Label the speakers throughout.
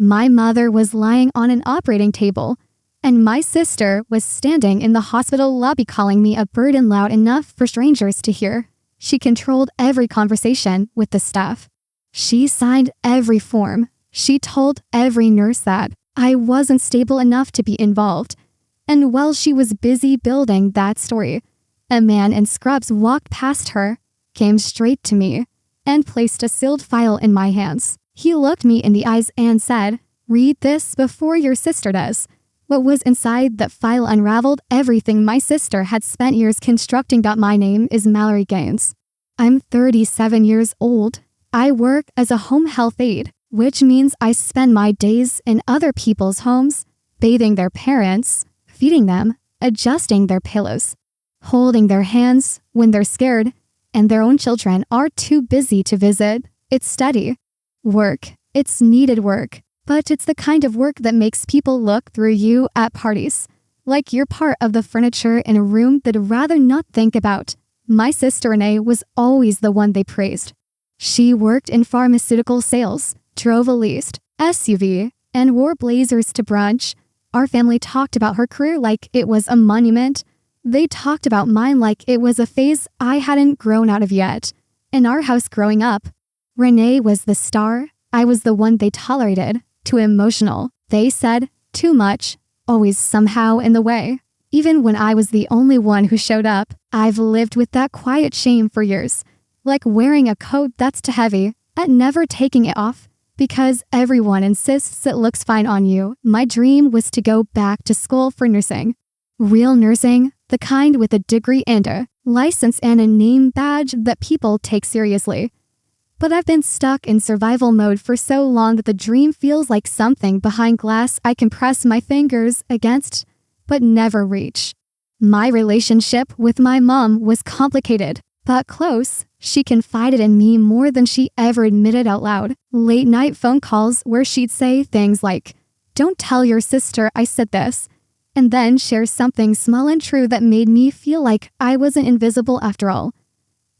Speaker 1: My mother was lying on an operating table, and my sister was standing in the hospital lobby calling me a burden loud enough for strangers to hear. She controlled every conversation with the staff. She signed every form. She told every nurse that I wasn't stable enough to be involved. And while she was busy building that story, a man in scrubs walked past her, came straight to me, and placed a sealed file in my hands. He looked me in the eyes and said, "Read this before your sister does." What was inside that file unraveled everything my sister had spent years constructing. My name is Mallory Gaines. I'm 37 years old. I work as a home health aide, which means I spend my days in other people's homes, bathing their parents, feeding them, adjusting their pillows, holding their hands when they're scared, and their own children are too busy to visit. It's steady work. It's needed work. But it's the kind of work that makes people look through you at parties, like you're part of the furniture in a room they'd rather not think about. My sister Renee was always the one they praised. She worked in pharmaceutical sales, drove a leased SUV, and wore blazers to brunch. Our family talked about her career like it was a monument. They talked about mine like it was a phase I hadn't grown out of yet. In our house growing up, Renee was the star. I was the one they tolerated. Too emotional, they said, too much, always somehow in the way. Even when I was the only one who showed up, I've lived with that quiet shame for years. Like wearing a coat that's too heavy, and never taking it off, because everyone insists it looks fine on you. My dream was to go back to school for nursing. Real nursing, the kind with a degree and a license and a name badge that people take seriously. But I've been stuck in survival mode for so long that the dream feels like something behind glass I can press my fingers against, but never reach. My relationship with my mom was complicated, but close. She confided in me more than she ever admitted out loud. Late night phone calls where she'd say things like, "Don't tell your sister I said this," and then share something small and true that made me feel like I wasn't invisible after all.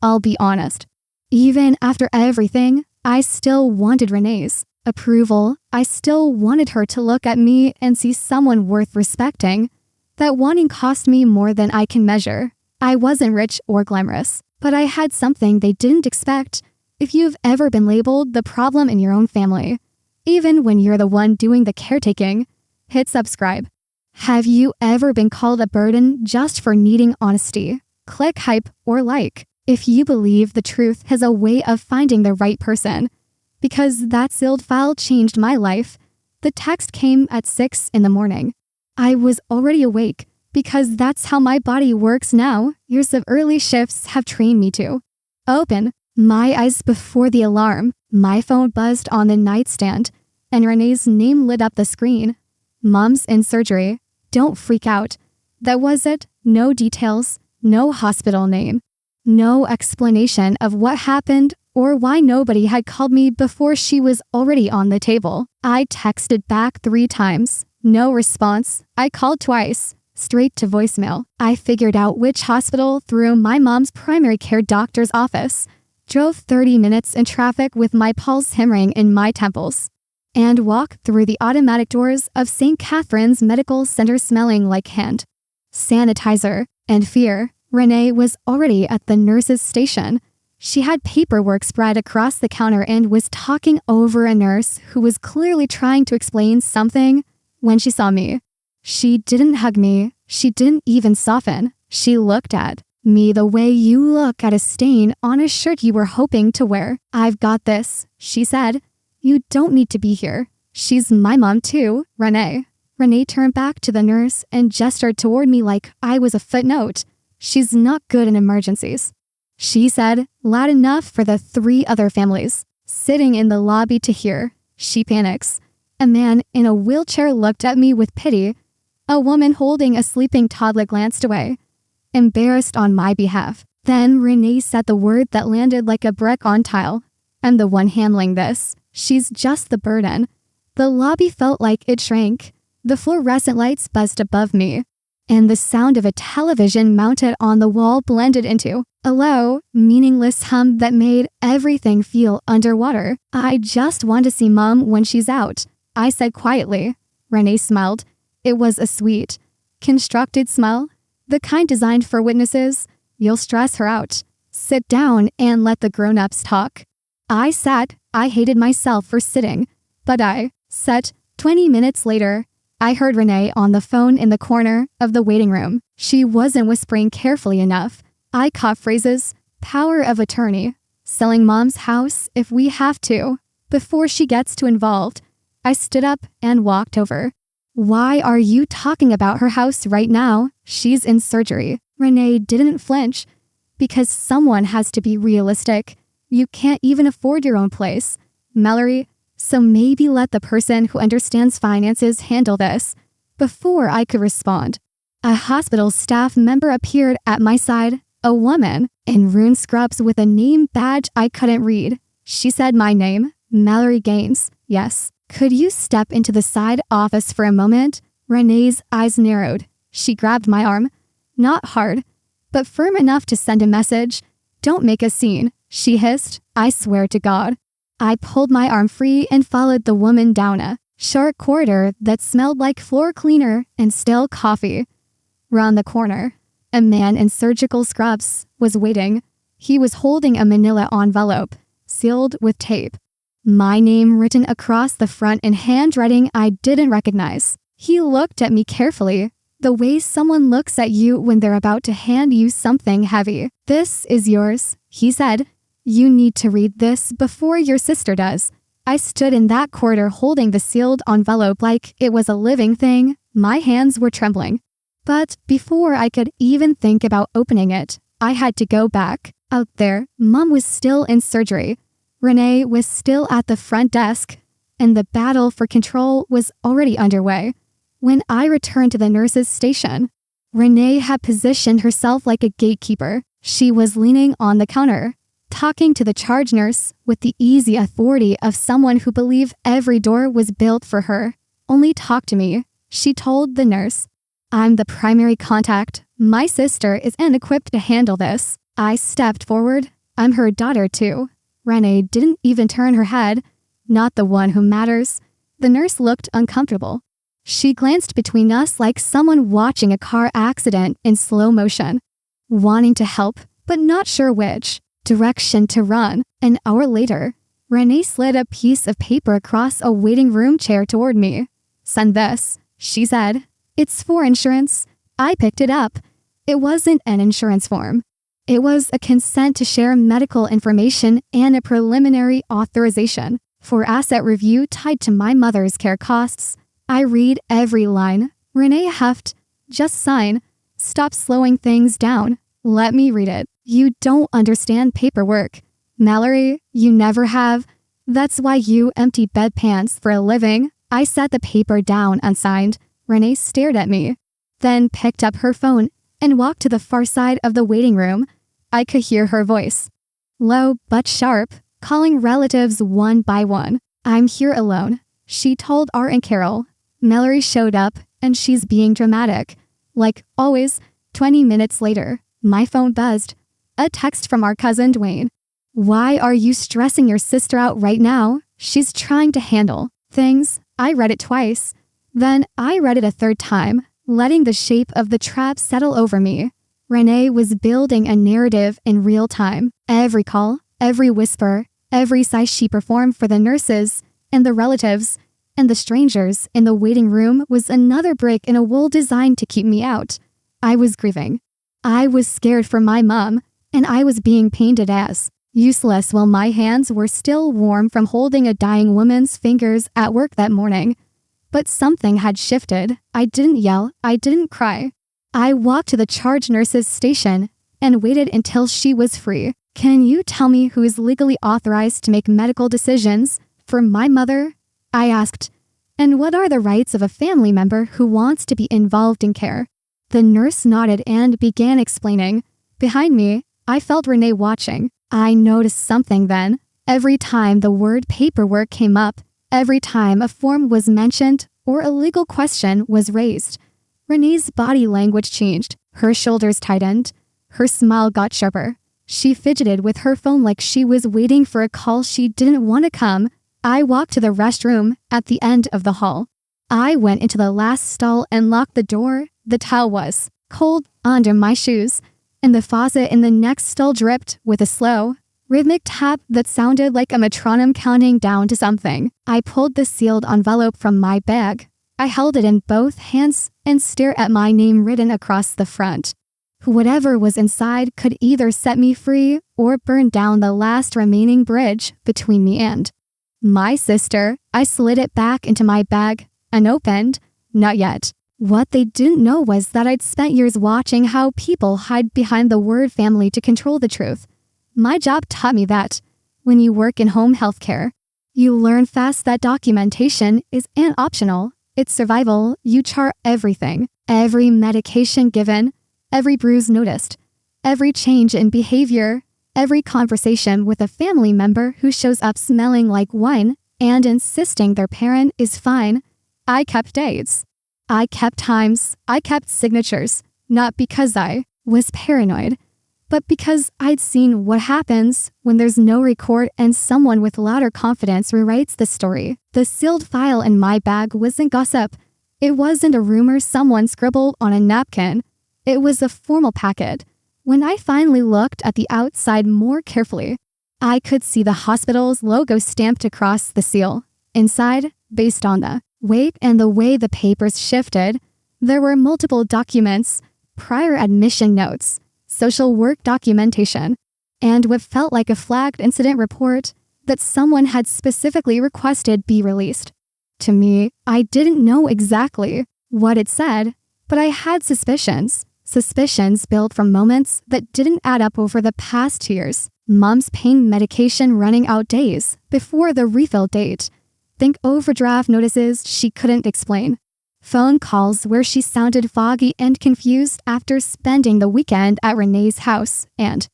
Speaker 1: I'll be honest. Even after everything, I still wanted Renee's approval. I still wanted her to look at me and see someone worth respecting. That wanting cost me more than I can measure. I wasn't rich or glamorous, but I had something they didn't expect. If you've ever been labeled the problem in your own family, even when you're the one doing the caretaking, hit subscribe. Have you ever been called a burden just for needing honesty? Click hype or like if you believe the truth has a way of finding the right person. Because that sealed file changed my life. The text came at 6 in the morning. I was already awake because that's how my body works now. Years of early shifts have trained me to open my eyes before the alarm. My phone buzzed on the nightstand and Renee's name lit up the screen. "Mom's in surgery. Don't freak out." That was it. No details, no hospital name. No explanation of what happened or why nobody had called me before she was already on the table. I texted back 3 times. No response. I called twice. Straight to voicemail. I figured out which hospital through my mom's primary care doctor's office. Drove 30 minutes in traffic with my pulse hammering in my temples. And walked through the automatic doors of St. Catherine's Medical Center smelling like hand sanitizer and fear. Renee was already at the nurse's station. She had paperwork spread across the counter and was talking over a nurse who was clearly trying to explain something when she saw me. She didn't hug me. She didn't even soften. She looked at me the way you look at a stain on a shirt you were hoping to wear. "I've got this," she said. "You don't need to be here. She's my mom too, Renee." Renee turned back to the nurse and gestured toward me like I was a footnote. "She's not good in emergencies," she said, loud enough for the 3 other families sitting in the lobby to hear. She panics. A man in a wheelchair looked at me with pity. A woman holding a sleeping toddler glanced away, embarrassed on my behalf. Then Renee said the word that landed like a brick on tile. "I'm the one handling this. She's just the burden." The lobby felt like it shrank. The fluorescent lights buzzed above me, and the sound of a television mounted on the wall blended into a low, meaningless hum that made everything feel underwater. "I just want to see Mom when she's out," I said quietly. Renee smiled. It was a sweet, constructed smile, the kind designed for witnesses. You'll stress her out. Sit down and let the grown-ups talk. I sat. I hated myself for sitting, but I sat. 20 minutes later, I heard Renee on the phone in the corner of the waiting room. She wasn't whispering carefully enough. I caught phrases, power of attorney, selling mom's house if we have to. Before she gets too involved, I stood up and walked over. Why are you talking about her house right now? She's in surgery. Renee didn't flinch. Because someone has to be realistic. You can't even afford your own place, Mallory, so maybe let the person who understands finances handle this. Before I could respond, a hospital staff member appeared at my side, a woman, in ruined scrubs with a name badge I couldn't read. She said my name, Mallory Gaines. Yes. Could you step into the side office for a moment? Renee's eyes narrowed. She grabbed my arm. Not hard, but firm enough to send a message. Don't make a scene, she hissed. I swear to God. I pulled my arm free and followed the woman down a short corridor that smelled like floor cleaner and stale coffee. Round the corner, a man in surgical scrubs was waiting. He was holding a manila envelope, sealed with tape. My name written across the front in handwriting I didn't recognize. He looked at me carefully, the way someone looks at you when they're about to hand you something heavy. This is yours, he said. You need to read this before your sister does. I stood in that corridor holding the sealed envelope like it was a living thing. My hands were trembling. But before I could even think about opening it, I had to go back. Out there, Mom was still in surgery. Renee was still at the front desk, and the battle for control was already underway. When I returned to the nurse's station, Renee had positioned herself like a gatekeeper. She was leaning on the counter, talking to the charge nurse with the easy authority of someone who believed every door was built for her. Only talk to me, she told the nurse. I'm the primary contact. My sister is unequipped to handle this. I stepped forward. I'm her daughter too. Renee didn't even turn her head. Not the one who matters. The nurse looked uncomfortable. She glanced between us like someone watching a car accident in slow motion, wanting to help, but not sure which direction to run. An hour later, Renee slid a piece of paper across a waiting room chair toward me. Send this, she said. It's for insurance. I picked it up. It wasn't an insurance form. It was a consent to share medical information and a preliminary authorization for asset review tied to my mother's care costs. I read every line. Renee huffed. Just sign. Stop slowing things down. Let me read it. You don't understand paperwork. Mallory, you never have. That's why you empty bedpans for a living. I set the paper down unsigned. Renee stared at me, then picked up her phone and walked to the far side of the waiting room. I could hear her voice, low but sharp, calling relatives one by one. I'm here alone, she told Art and Carol. Mallory showed up, and she's being dramatic. Like always, 20 minutes later, my phone buzzed. A text from our cousin Dwayne. Why are you stressing your sister out right now? She's trying to handle things. I read it twice. Then I read it a third time, letting the shape of the trap settle over me. Renee was building a narrative in real time. Every call, every whisper, every sigh she performed for the nurses and the relatives and the strangers in the waiting room was another brick in a wall designed to keep me out. I was grieving. I was scared for my mom, and I was being painted as useless while my hands were still warm from holding a dying woman's fingers at work that morning. But something had shifted. I didn't yell. I didn't cry. I walked to the charge nurse's station and waited until she was free. Can you tell me who is legally authorized to make medical decisions for my mother? I asked. And what are the rights of a family member who wants to be involved in care? The nurse nodded and began explaining. Behind me, I felt Renee watching. I noticed something then. Every time the word paperwork came up, every time a form was mentioned or a legal question was raised, Renee's body language changed. Her shoulders tightened. Her smile got sharper. She fidgeted with her phone like she was waiting for a call she didn't want to come. I walked to the restroom at the end of the hall. I went into the last stall and locked the door. The towel was cold under my shoes, and the faucet in the next stall dripped with a slow, rhythmic tap that sounded like a metronome counting down to something. I pulled the sealed envelope from my bag. I held it in both hands and stared at my name written across the front. Whatever was inside could either set me free or burn down the last remaining bridge between me and my sister. I slid it back into my bag, unopened. Not yet. What they didn't know was that I'd spent years watching how people hide behind the word family to control the truth. My job taught me that when you work in home healthcare, you learn fast that documentation isn't optional. It's survival. You chart everything, every medication given, every bruise noticed, every change in behavior, every conversation with a family member who shows up smelling like wine and insisting their parent is fine. I kept dates. I kept times. I kept signatures, not because I was paranoid, but because I'd seen what happens when there's no record and someone with louder confidence rewrites the story. The sealed file in my bag wasn't gossip. It wasn't a rumor someone scribbled on a napkin. It was a formal packet. When I finally looked at the outside more carefully, I could see the hospital's logo stamped across the seal. Inside, based on the weight and the way the papers shifted, there were multiple documents, prior admission notes, social work documentation, and what felt like a flagged incident report that someone had specifically requested be released. To me, I didn't know exactly what it said, but I had suspicions. Suspicions built from moments that didn't add up over the past 2 years. Mom's pain medication running out days before the refill date. Think overdraft notices she couldn't explain. Phone calls where she sounded foggy and confused after spending the weekend at Renee's house, and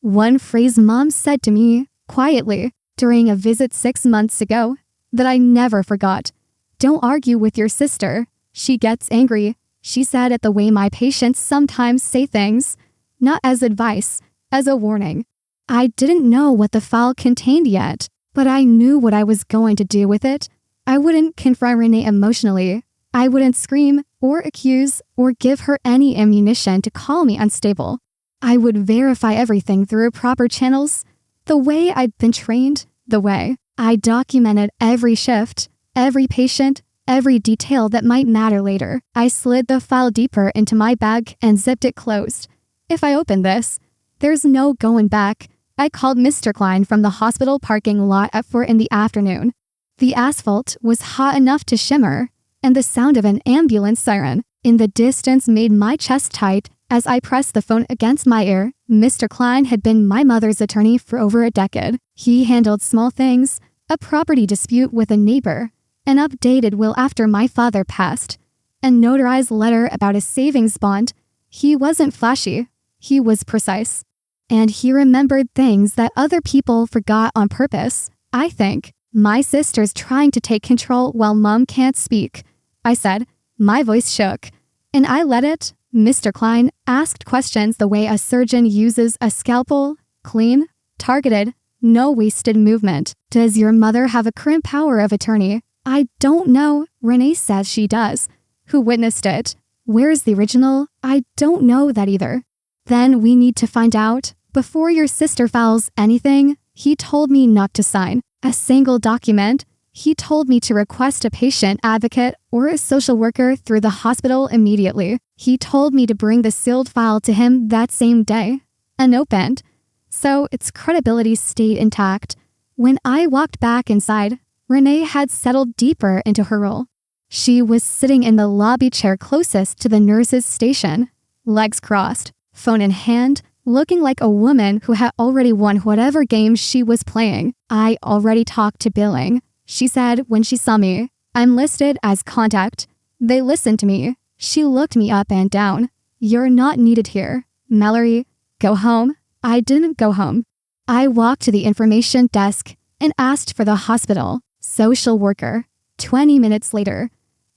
Speaker 1: one phrase Mom said to me, quietly, during a visit 6 months ago, that I never forgot. "Don't argue with your sister. She gets angry," she said at the way my patients sometimes say things, not as advice, as a warning. I didn't know what the file contained yet, but I knew what I was going to do with it. I wouldn't confront Renee emotionally. I wouldn't scream or accuse or give her any ammunition to call me unstable. I would verify everything through proper channels, the way I'd been trained, the way I documented every shift, every patient, every detail that might matter later. I slid the file deeper into my bag and zipped it closed. If I open this, there's no going back. I called Mr. Klein from the hospital parking lot at 4 in the afternoon. The asphalt was hot enough to shimmer, and the sound of an ambulance siren in the distance made my chest tight as I pressed the phone against my ear. Mr. Klein had been my mother's attorney for over a decade. He handled small things, a property dispute with a neighbor, an updated will after my father passed, a notarized letter about a savings bond. He wasn't flashy. He was precise. And he remembered things that other people forgot on purpose. I think my sister's trying to take control while Mom can't speak, I said. My voice shook, and I let it. Mr. Klein asked questions the way a surgeon uses a scalpel, clean, targeted, no wasted movement. "Does your mother have a current power of attorney?" "I don't know. Renee says she does." "Who witnessed it?" "Where's the original?" "I don't know that either." "Then we need to find out before your sister files anything." He told me not to sign a single document. He told me to request a patient advocate or a social worker through the hospital immediately. He told me to bring the sealed file to him that same day, unopened, so its credibility stayed intact. When I walked back inside, Renee had settled deeper into her role. She was sitting in the lobby chair closest to the nurse's station, legs crossed, phone in hand, looking like a woman who had already won whatever game she was playing. "I already talked to billing," she said when she saw me. "I'm listed as contact. They listened to me." She looked me up and down. "You're not needed here. Mallory, go home." I didn't go home. I walked to the information desk and asked for the hospital social worker. 20 minutes later,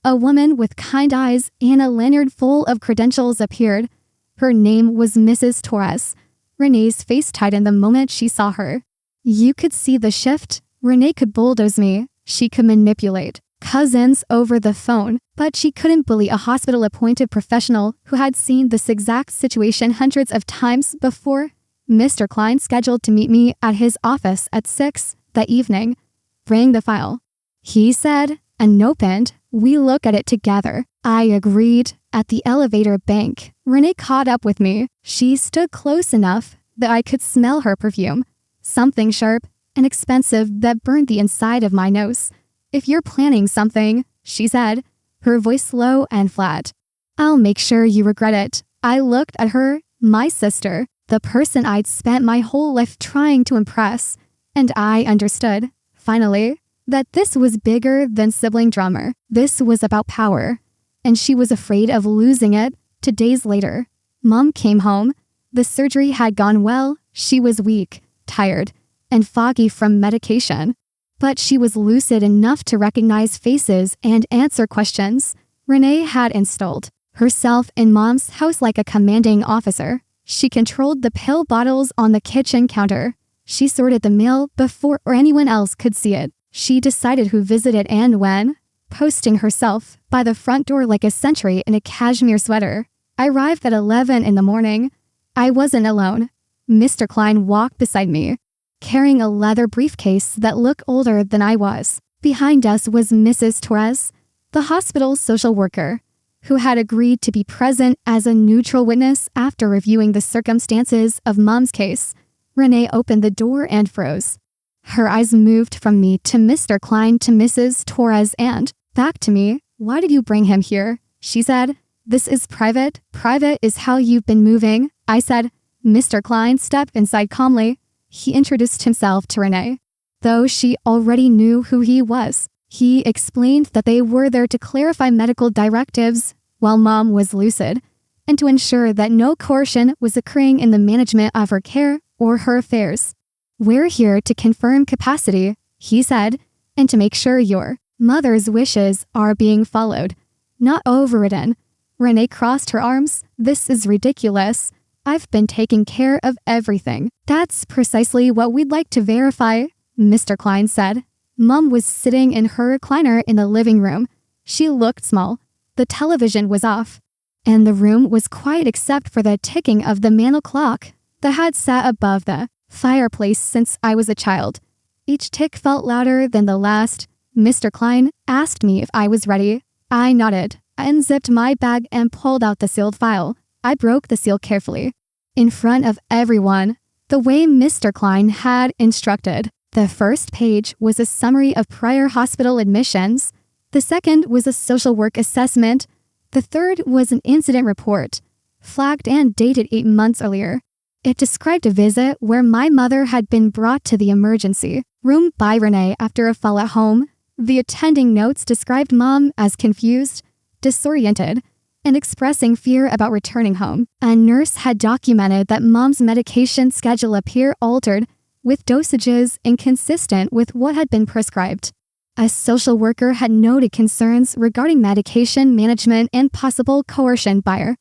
Speaker 1: a woman with kind eyes and a lanyard full of credentials appeared. Her name was Mrs. Torres. Renee's face tightened the moment she saw her. You could see the shift, Renee could bulldoze me. She could manipulate cousins over the phone, but she couldn't bully a hospital-appointed professional who had seen this exact situation hundreds of times before. Mr. Klein scheduled to meet me at his office at 6 that evening. Bring the file, he said, and opened. We look at it together. I agreed. At the elevator bank, Renee caught up with me. She stood close enough that I could smell her perfume. Something sharp and expensive that burned the inside of my nose. If you're planning something, she said, her voice low and flat, I'll make sure you regret it. I looked at her, my sister, the person I'd spent my whole life trying to impress, and I understood, finally, that this was bigger than sibling drama. This was about power, and she was afraid of losing it. 2 days later, Mom came home. The surgery had gone well. She was weak, tired, and foggy from medication, but she was lucid enough to recognize faces and answer questions. Renee had installed herself in Mom's house like a commanding officer. She controlled the pill bottles on the kitchen counter. She sorted the mail before anyone else could see it. She decided who visited and when, posting herself by the front door like a sentry in a cashmere sweater. I arrived at 11 in the morning. I wasn't alone. Mr. Klein walked beside me, carrying a leather briefcase that looked older than I was. Behind us was Mrs. Torres, the hospital's social worker, who had agreed to be present as a neutral witness after reviewing the circumstances of Mom's case. Renee opened the door and froze. Her eyes moved from me to Mr. Klein to Mrs. Torres and back to me. Why did you bring him here? She said. This is private. Private is how you've been moving, I said. Mr. Klein stepped inside calmly. He introduced himself to Renee. Though she already knew who he was, he explained that they were there to clarify medical directives while Mom was lucid, and to ensure that no coercion was occurring in the management of her care or her affairs. We're here to confirm capacity, he said, and to make sure your mother's wishes are being followed, not overridden. Renee crossed her arms. This is ridiculous. I've been taking care of everything. That's precisely what we'd like to verify, Mr. Klein said. Mom was sitting in her recliner in the living room. She looked small. The television was off, and the room was quiet except for the ticking of the mantel clock that had sat above the fireplace since I was a child. Each tick felt louder than the last. Mr. Klein asked me if I was ready. I nodded. I unzipped my bag and pulled out the sealed file. I broke the seal carefully, in front of everyone, the way Mr. Klein had instructed. The first page was a summary of prior hospital admissions. The second was a social work assessment. The third was an incident report, flagged and dated 8 months earlier. It described a visit where my mother had been brought to the emergency room by Renee after a fall at home. The attending notes described Mom as confused, disoriented, and expressing fear about returning home. A nurse had documented that Mom's medication schedule appeared altered, with dosages inconsistent with what had been prescribed. A social worker had noted concerns regarding medication management and possible coercion by her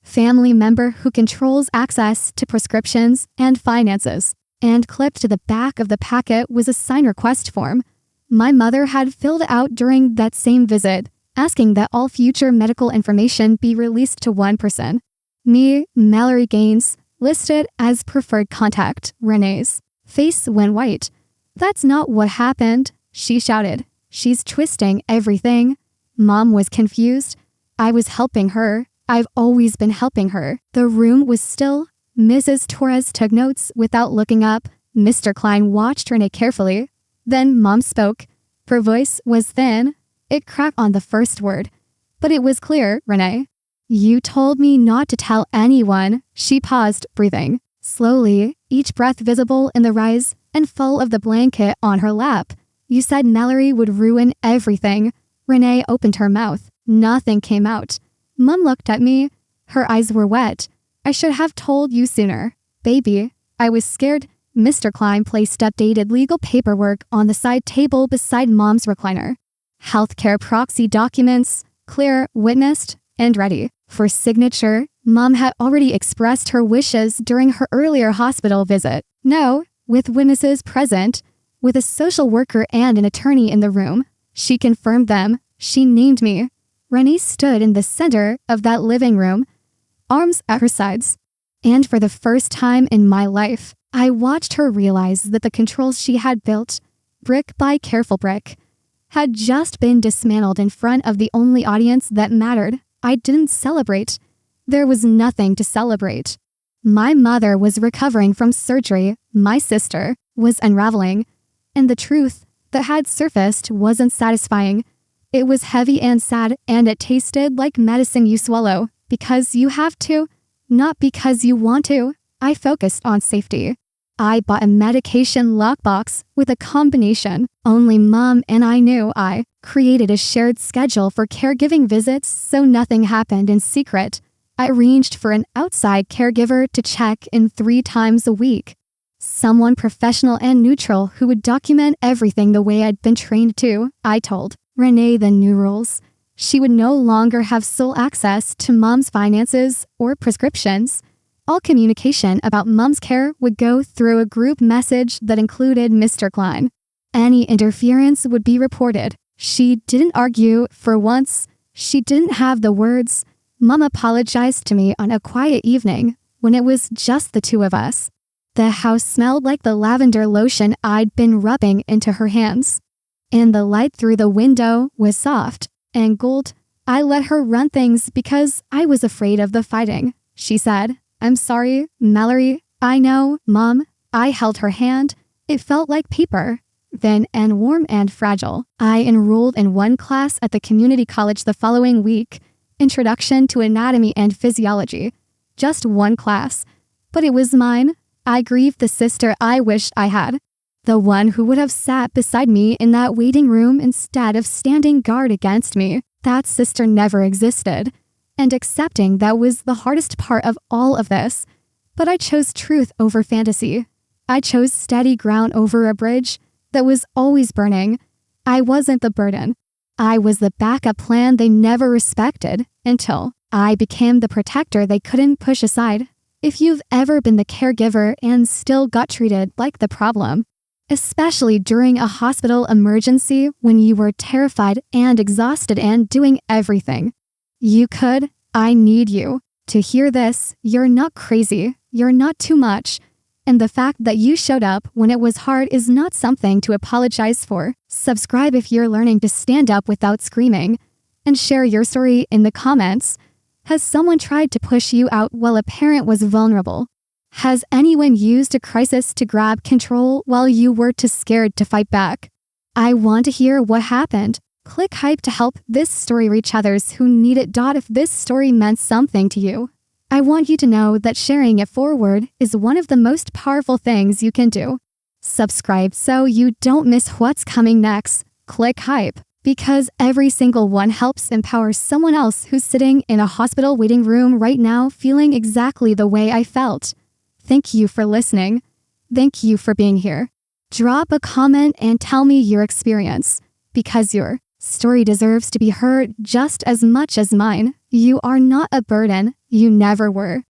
Speaker 1: family member who controls access to prescriptions and finances. And clipped to the back of the packet was a sign request form my mother had filled out during that same visit, asking that all future medical information be released to one person. Me, Mallory Gaines, listed as preferred contact. Renee's face went white. That's not what happened, she shouted. She's twisting everything. Mom was confused. I was helping her. I've always been helping her. The room was still. Mrs. Torres took notes without looking up. Mr. Klein watched Renee carefully. Then Mom spoke. Her voice was thin. It cracked on the first word, but it was clear. Renee, you told me not to tell anyone. She paused, breathing slowly, each breath visible in the rise and fall of the blanket on her lap. You said Mallory would ruin everything. Renee opened her mouth. Nothing came out. Mom looked at me. Her eyes were wet. I should have told you sooner. Baby, I was scared. Mr. Klein placed updated legal paperwork on the side table beside Mom's recliner. Healthcare proxy documents, clear, witnessed, and ready for signature. Mom had already expressed her wishes during her earlier hospital visit. No, with witnesses present, with a social worker and an attorney in the room. She confirmed them. She named me. Renee stood in the center of that living room, arms at her sides. And for the first time in my life, I watched her realize that the controls she had built, brick by careful brick, had just been dismantled in front of the only audience that mattered. I didn't celebrate. There was nothing to celebrate. My mother was recovering from surgery. My sister was unraveling. And the truth that had surfaced wasn't satisfying. It was heavy and sad, and it tasted like medicine you swallow because you have to, not because you want to. I focused on safety. I bought a medication lockbox with a combination only Mom and I knew. I created a shared schedule for caregiving visits so nothing happened in secret. I arranged for an outside caregiver to check in 3 times a week. Someone professional and neutral who would document everything the way I'd been trained to. I told Renee the new rules. She would no longer have sole access to Mom's finances or prescriptions. All communication about Mom's care would go through a group message that included Mr. Klein. Any interference would be reported. She didn't argue for once. She didn't have the words. Mom apologized to me on a quiet evening when it was just the two of us. The house smelled like the lavender lotion I'd been rubbing into her hands. And the light through the window was soft and gold. I let her run things because I was afraid of the fighting. She said, "I'm sorry, Mallory." "I know, Mom." I held her hand. It felt like paper, thin and warm and fragile. I enrolled in one class at the community college the following week, Introduction to Anatomy and Physiology. Just one class, but it was mine. I grieved the sister I wished I had. The one who would have sat beside me in that waiting room instead of standing guard against me. That sister never existed. And accepting that was the hardest part of all of this. But I chose truth over fantasy. I chose steady ground over a bridge that was always burning. I wasn't the burden. I was the backup plan they never respected until I became the protector they couldn't push aside. If you've ever been the caregiver and still got treated like the problem, especially during a hospital emergency when you were terrified and exhausted and doing everything you could, I need you to hear this. You're not crazy. You're not too much. And the fact that you showed up when it was hard is not something to apologize for. Subscribe if you're learning to stand up without screaming. And share your story in the comments. Has someone tried to push you out while a parent was vulnerable? Has anyone used a crisis to grab control while you were too scared to fight back? I want to hear what happened. Click hype to help this story reach others who need it. If this story meant something to you, I want you to know that sharing it forward is one of the most powerful things you can do. Subscribe so you don't miss what's coming next. Click hype, because every single one helps empower someone else who's sitting in a hospital waiting room right now feeling exactly the way I felt. Thank you for listening. Thank you for being here. Drop a comment and tell me your experience, because your story deserves to be heard just as much as mine. You are not a burden. You never were.